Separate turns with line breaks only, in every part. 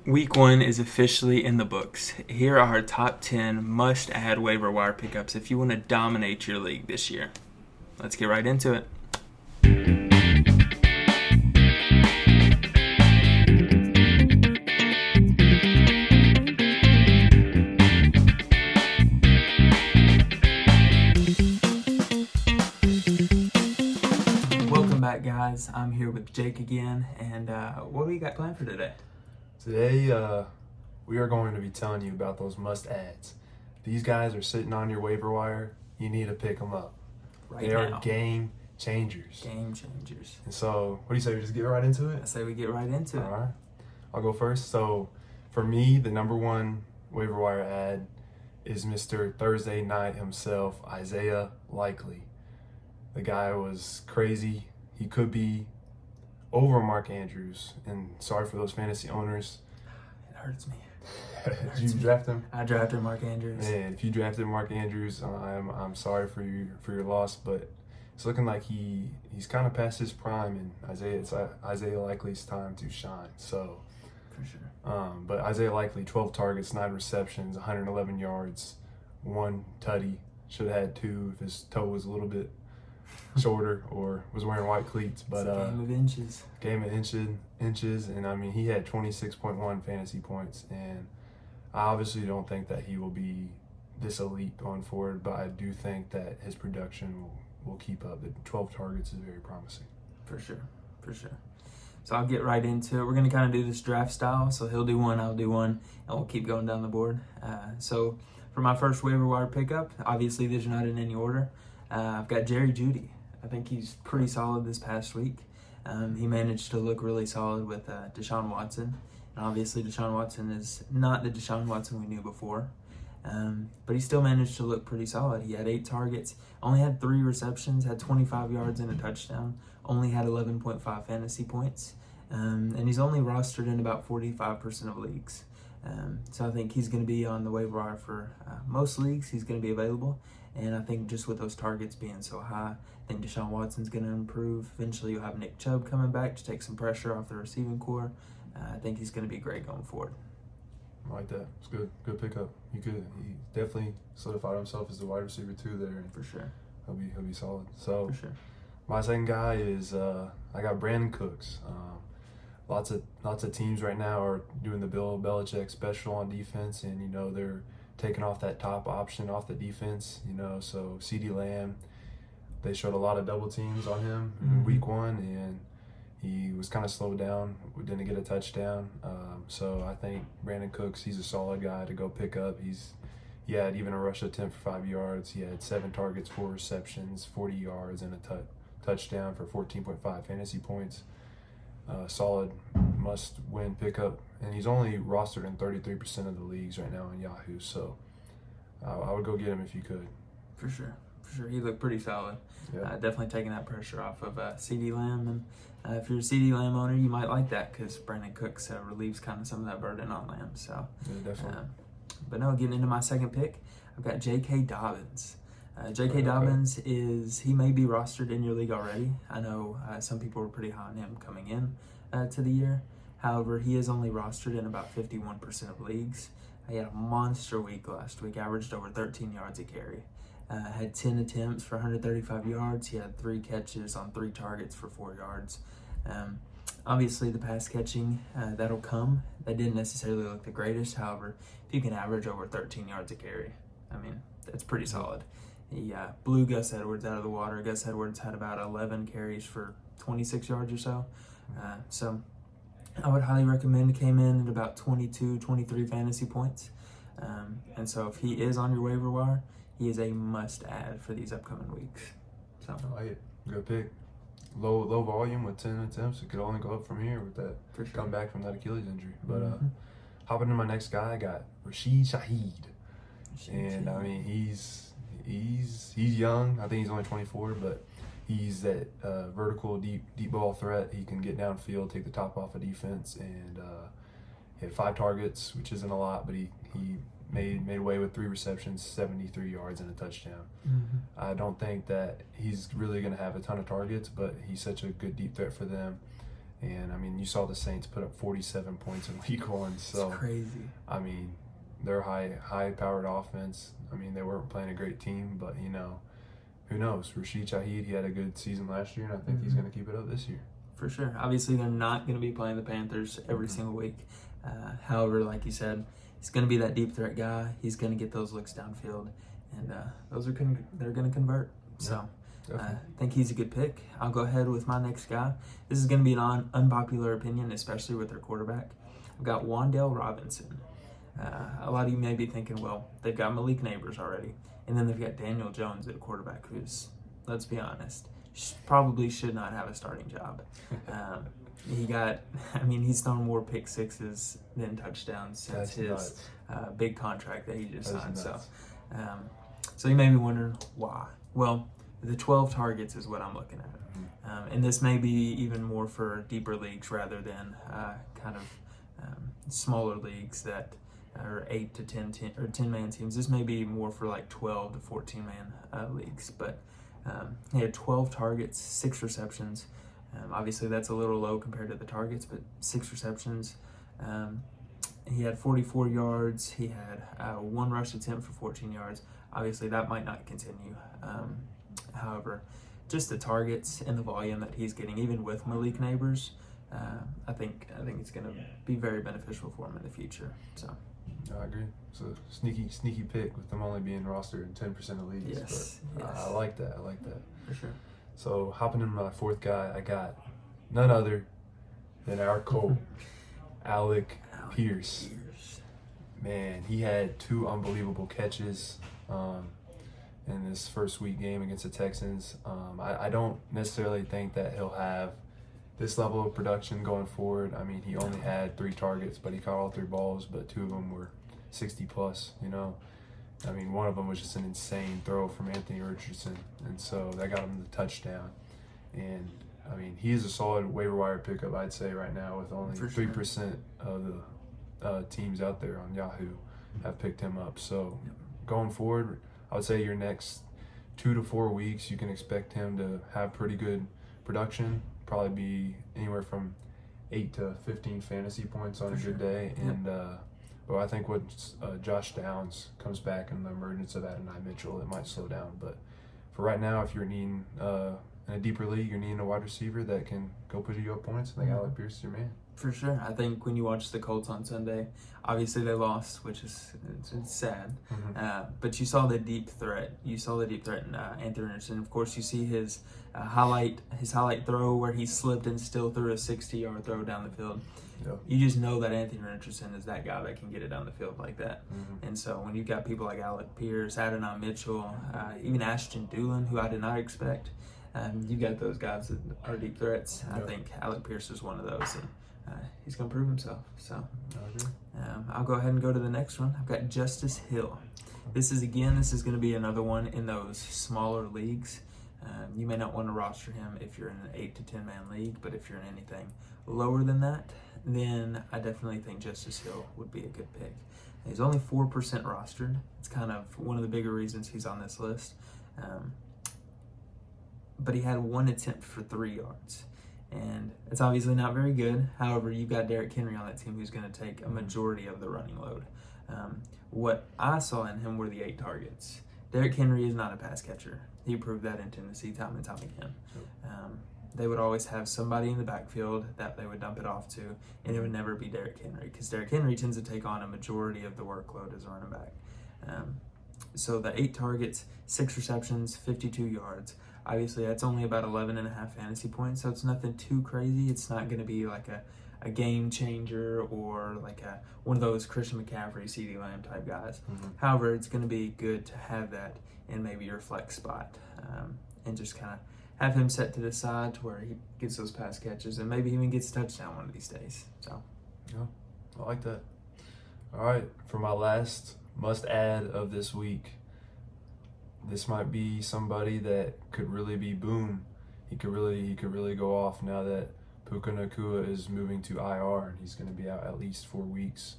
Week 1 is officially in the books. Here are our top 10 must-add waiver wire pickups if you want to dominate your league this year. Let's get right into it. Welcome back, guys. I'm here with Jake again, and what do we got planned for today?
Today, we are going to be telling you about those must-adds. These guys are sitting on your waiver wire. You need to pick them up.
Right
They
now.
are game changers.
Game changers.
And so, what do you say? We just get right into
I
it?
say we get right into it.
All right. I'll go first. So, for me, the number one waiver wire ad is Mr. Thursday Night himself, Isaiah Likely. The guy was crazy. He could be over Mark Andrews, and sorry for those fantasy owners.
It hurts me.
Did you draft him?
I drafted Mark Andrews.
Man, if you drafted Mark Andrews, I'm sorry for your loss, but it's looking like he's kind of past his prime, and it's Isaiah Likely's time to shine. So,
For sure.
but Isaiah Likely, 12 targets, 9 receptions, 111 yards, 1 tutty. Should have had 2 if his toe was a little bit shorter or was wearing white cleats. But
It's a game of inches.
Game of inches, and I mean he had 26.1 fantasy points, and I obviously don't think that he will be this elite going forward, but I do think that his production will keep up. The 12 targets is very promising.
For sure. So I'll get right into it. We're going to kind of do this draft style. So he'll do one, I'll do one, and we'll keep going down the board. So for my first waiver wire pickup, obviously these are not in any order. I've got Jerry Jeudy. I think he's pretty solid this past week. He managed to look really solid with Deshaun Watson. And obviously Deshaun Watson is not the Deshaun Watson we knew before. But he still managed to look pretty solid. He had 8 targets, only had 3 receptions, had 25 yards and a touchdown, only had 11.5 fantasy points. And he's only rostered in about 45% of leagues. So I think he's going to be on the waiver wire for most leagues. He's going to be available. And I think just with those targets being so high, I think Deshaun Watson's going to improve. Eventually you'll have Nick Chubb coming back to take some pressure off the receiving core. I think he's going to be great going forward.
I like that. It's good pickup. He definitely solidified himself as the wide receiver too there, and
For sure.
he'll be solid. So
For sure.
my second guy is I got Brandon Cooks. Lots of teams right now are doing the Bill Belichick special on defense, and they're taking off that top option off the defense. So CeeDee Lamb, they showed a lot of double teams on him in week 1, and he was kind of slowed down, didn't get a touchdown. So I think Brandon Cooks, he's a solid guy to go pick up. He had even a rush attempt for 5 yards. He had 7 targets, 4 receptions, 40 yards, and a touchdown for 14.5 fantasy points. Solid must-win pickup, and he's only rostered in 33% of the leagues right now on Yahoo. So I would go get him if you could.
For sure. He looked pretty solid.
Yeah.
Definitely taking that pressure off of CeeDee Lamb. And if you're a CeeDee Lamb owner, you might like that because Brandon Cooks relieves kind of some of that burden on Lamb. So,
Yeah, definitely.
But no, getting into my second pick, I've got J.K. Dobbins. J.K.
Okay.
Dobbins he may be rostered in your league already. I know some people were pretty high on him coming in to the year. However, he is only rostered in about 51% of leagues. He had a monster week last week, averaged over 13 yards a carry. Had 10 attempts for 135 yards. He had 3 catches on 3 targets for 4 yards. Obviously, the pass catching, that'll come. That didn't necessarily look the greatest. However, if you can average over 13 yards a carry, I mean, that's pretty solid. He blew Gus Edwards out of the water. Gus Edwards had about 11 carries for 26 yards or so. So I would highly recommend. Came in at about 22, 23 fantasy points. And so if he is on your waiver wire, he is a must-add for these upcoming weeks. So
I like it. Good pick. Low volume with 10 attempts. It could only go up from here with that
For sure.
comeback from that Achilles injury. But hopping to my next guy, I got Rashid Shahed. And I mean he's young. I think he's only 24, but he's that vertical deep ball threat. He can get downfield, take the top off of defense, and he had 5 targets, which isn't a lot, but he made away with 3 receptions, 73 yards, and a touchdown. I don't think that he's really going to have a ton of targets, but he's such a good deep threat for them. And I mean, you saw the Saints put up 47 points in week 1. So
It's crazy.
I mean, they're high-powered offense. I mean, they weren't playing a great team, but who knows? Rashid Shahed, he had a good season last year, and I think he's going to keep it up this year.
For sure. Obviously, they're not going to be playing the Panthers every single week. However, like you said, he's going to be that deep threat guy. He's going to get those looks downfield, and they're going to convert. So I think he's a good pick. I'll go ahead with my next guy. This is going to be an unpopular opinion, especially with their quarterback. I've got Wan'Dale Robinson. A lot of you may be thinking, well, they've got Malik Neighbors already, and then they've got Daniel Jones at quarterback, who's, let's be honest, probably should not have a starting job. He's thrown more pick sixes than touchdowns since his big contract that he just signed. So you may be wondering why. Well, the 12 targets is what I'm looking at. And this may be even more for deeper leagues rather than smaller leagues that are 8 to 10 or 10-man teams. This may be more for like 12 to 14-man leagues. But he had 12 targets, 6 receptions. Obviously, that's a little low compared to the targets, but 6 receptions. He had 44 yards. He had 1 rush attempt for 14 yards. Obviously, that might not continue. However, just the targets and the volume that he's getting, even with Malik Neighbors, I think it's going to be very beneficial for him in the future. So.
I agree. It's a sneaky pick with them only being rostered in 10% of leagues.
Yes.
I like that.
For sure.
So hopping into my 4th guy, I got none other than our Colt, Alec Pierce. Man, he had 2 unbelievable catches in this first week game against the Texans. I don't necessarily think that he'll have this level of production going forward. I mean, he only had 3 targets, but he caught all 3 balls, but 2 of them were 60 plus, I mean, one of them was just an insane throw from Anthony Richardson, and so that got him the touchdown. And I mean, he is a solid waiver wire pickup, I'd say, right now, with only 3% of the teams out there on Yahoo have picked him up. So going forward, I would say your next 2 to 4 weeks, you can expect him to have pretty good production. Probably be anywhere from 8 to 15 fantasy points on a good day. And but I think once Josh Downs comes back and the emergence of Adonai Mitchell, it might slow down. But for right now, if you're needing in a deeper league, you're needing a wide receiver that can go put you up points, I think Alec Pierce is your man.
For sure. I think when you watch the Colts on Sunday, obviously they lost, which is it's sad. But you saw the deep threat. You saw the deep threat in Anthony Richardson. Of course, you see his highlight throw where he slipped and still threw a 60-yard throw down the field.
Yep.
You just know that Anthony Richardson is that guy that can get it down the field like that. And so when you've got people like Alec Pierce, Adonai Mitchell, even Ashton Dulin, who I did not expect, you got those guys that are deep threats. I think Alec Pierce is one of those. And he's going to prove himself. So I'll go ahead and go to the next one. I've got Justice Hill. This is going to be another one in those smaller leagues. You may not want to roster him if you're in an 8 to 10-man league, but if you're in anything lower than that, then I definitely think Justice Hill would be a good pick. He's only 4% rostered. It's kind of one of the bigger reasons he's on this list. But he had 1 attempt for 3 yards. And it's obviously not very good. However, you've got Derrick Henry on that team who's going to take a majority of the running load. What I saw in him were the 8 targets. Derrick Henry is not a pass catcher. He proved that in Tennessee time and time again. They would always have somebody in the backfield that they would dump it off to, and it would never be Derrick Henry because Derrick Henry tends to take on a majority of the workload as a running back. So the 8 targets, 6 receptions, 52 yards. Obviously, that's only about 11.5 fantasy points, so it's nothing too crazy. It's not going to be like a game changer or like one of those Christian McCaffrey, CeeDee Lamb type guys. However, it's going to be good to have that in maybe your flex spot and just kind of have him set to the side to where he gets those pass catches and maybe even gets a touchdown one of these days. So,
yeah, I like that. All right, for my last must-add of this week, this might be somebody that could really be boom. He could really go off now that Puka Nacua is moving to IR and he's going to be out at least 4 weeks.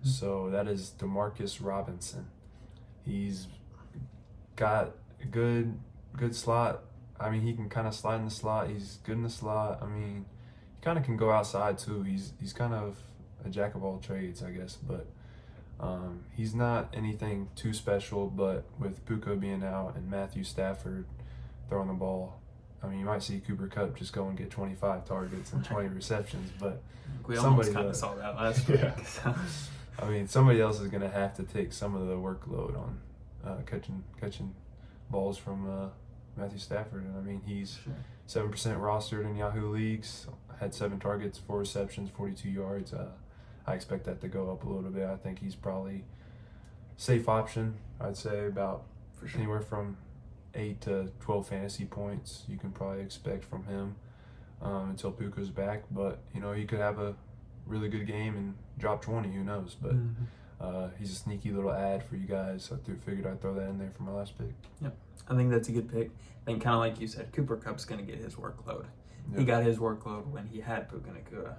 So that is DeMarcus Robinson. He's got a good slot. I mean, he can kind of slide in the slot. He's good in the slot. I mean, kind of can go outside too. He's kind of a jack of all trades, I guess, but he's not anything too special. But with Puka being out and Matthew Stafford throwing the ball, I mean, you might see Cooper Kupp just go and get 25 targets and 20 receptions, but
we almost kind of saw that last week.
Yeah.
So.
I mean, somebody else is going to have to take some of the workload on catching balls from Matthew Stafford. And I mean, he's 7% rostered in Yahoo leagues, had 7 targets, 4 receptions, 42 yards. I expect that to go up a little bit. I think he's probably safe option. I'd say about anywhere from 8 to 12 fantasy points you can probably expect from him until Puka's back. But, you know, he could have a really good game and drop 20, who knows. But he's a sneaky little ad for you guys, so I figured I'd throw that in there for my last pick.
Yep, I think that's a good pick. I think kind of like you said, Cooper Kupp's going to get his workload.
Yep.
He got his workload when he had Puka Nacua.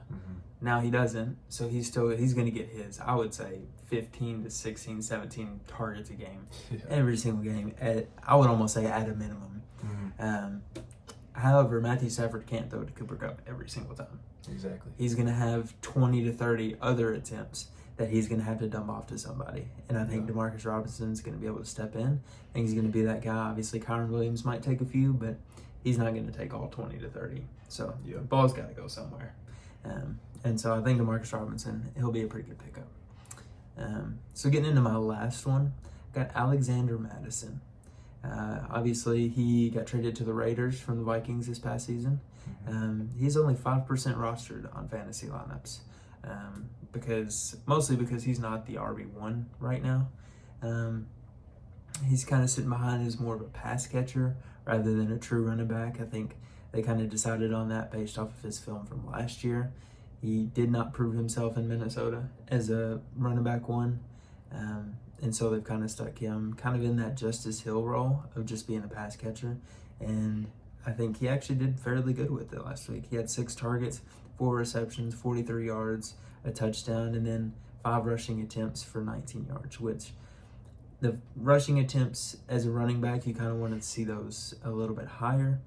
Now he doesn't, so he's going to get his, I would say, 15 to 16, 17 targets a game. Every single game. I would almost say at a minimum. However, Matthew Stafford can't throw to Cooper Kupp every single time.
Exactly.
He's going to have 20 to 30 other attempts that he's going to have to dump off to somebody. And I think Demarcus Robinson's going to be able to step in. I think he's going to be that guy. Obviously, Kyron Williams might take a few, but he's not going to take all 20 to 30. So the ball's got to go somewhere. And so I think Demarcus Robinson, he'll be a pretty good pickup. So getting into my last one, got Alexander Madison. Obviously, he got traded to the Raiders from the Vikings this past season. He's only 5% rostered on fantasy lineups mostly because he's not the RB1 right now. He's kind of sitting behind as more of a pass catcher rather than a true running back. I think they kind of decided on that based off of his film from last year. He did not prove himself in Minnesota as a running back one. And so they've kind of stuck him kind of in that Justice Hill role of just being a pass catcher. And I think he actually did fairly good with it last week. He had 6 targets, 4 receptions, 43 yards, a touchdown, and then 5 rushing attempts for 19 yards, which the rushing attempts as a running back, you kind of want to see those a little bit higher.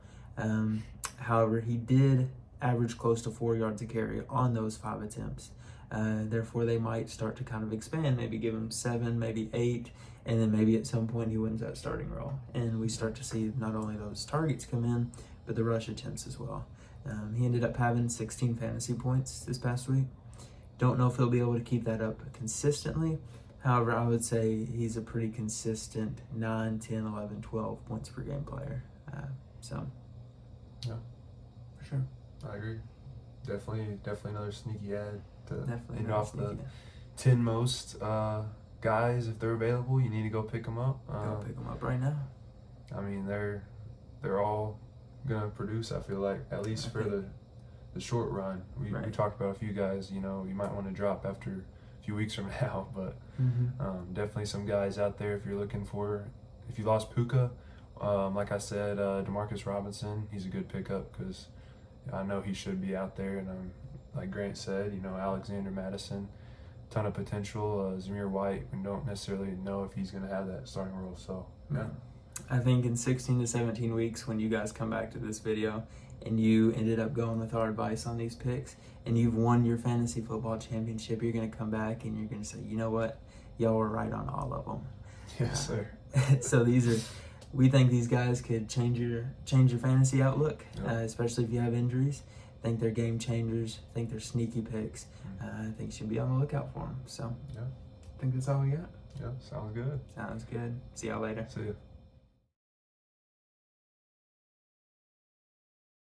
However, he did average close to 4 yards a carry on those 5 attempts. Therefore, they might start to kind of expand, maybe give him 7, maybe 8, and then maybe at some point he wins that starting role. And we start to see not only those targets come in, but the rush attempts as well. He ended up having 16 fantasy points this past week. Don't know if he'll be able to keep that up consistently. However, I would say he's a pretty consistent 9, 10, 11, 12 points per game player.
Yeah,
for sure.
I agree. Definitely another sneaky ad to end
off
off the 10 most guys. If they're available, you need to go pick them up.
Go pick them up right now.
I mean, they're all gonna produce. I feel like at least for the short run. We talked about a few guys. You know, you might want to drop after a few weeks from now, but definitely some guys out there if you're looking for. If you lost Puka, like I said, Demarcus Robinson, he's a good pickup because I know he should be out there. And like Grant said, you know, Alexander Madison, ton of potential. Zamir White, we don't necessarily know if he's going to have that starting role. So, yeah.
I think in 16 to 17 weeks, when you guys come back to this video and you ended up going with our advice on these picks and you've won your fantasy football championship, you're going to come back and you're going to say, you know what? Y'all were right on all of them.
Yes, sir.
So we think these guys could change your fantasy outlook, especially if you have injuries. I think they're game changers. I think they're sneaky picks. I think you should be on the lookout for them. So I think that's all we got.
Yeah, sounds good.
Sounds good. See y'all later.
See ya.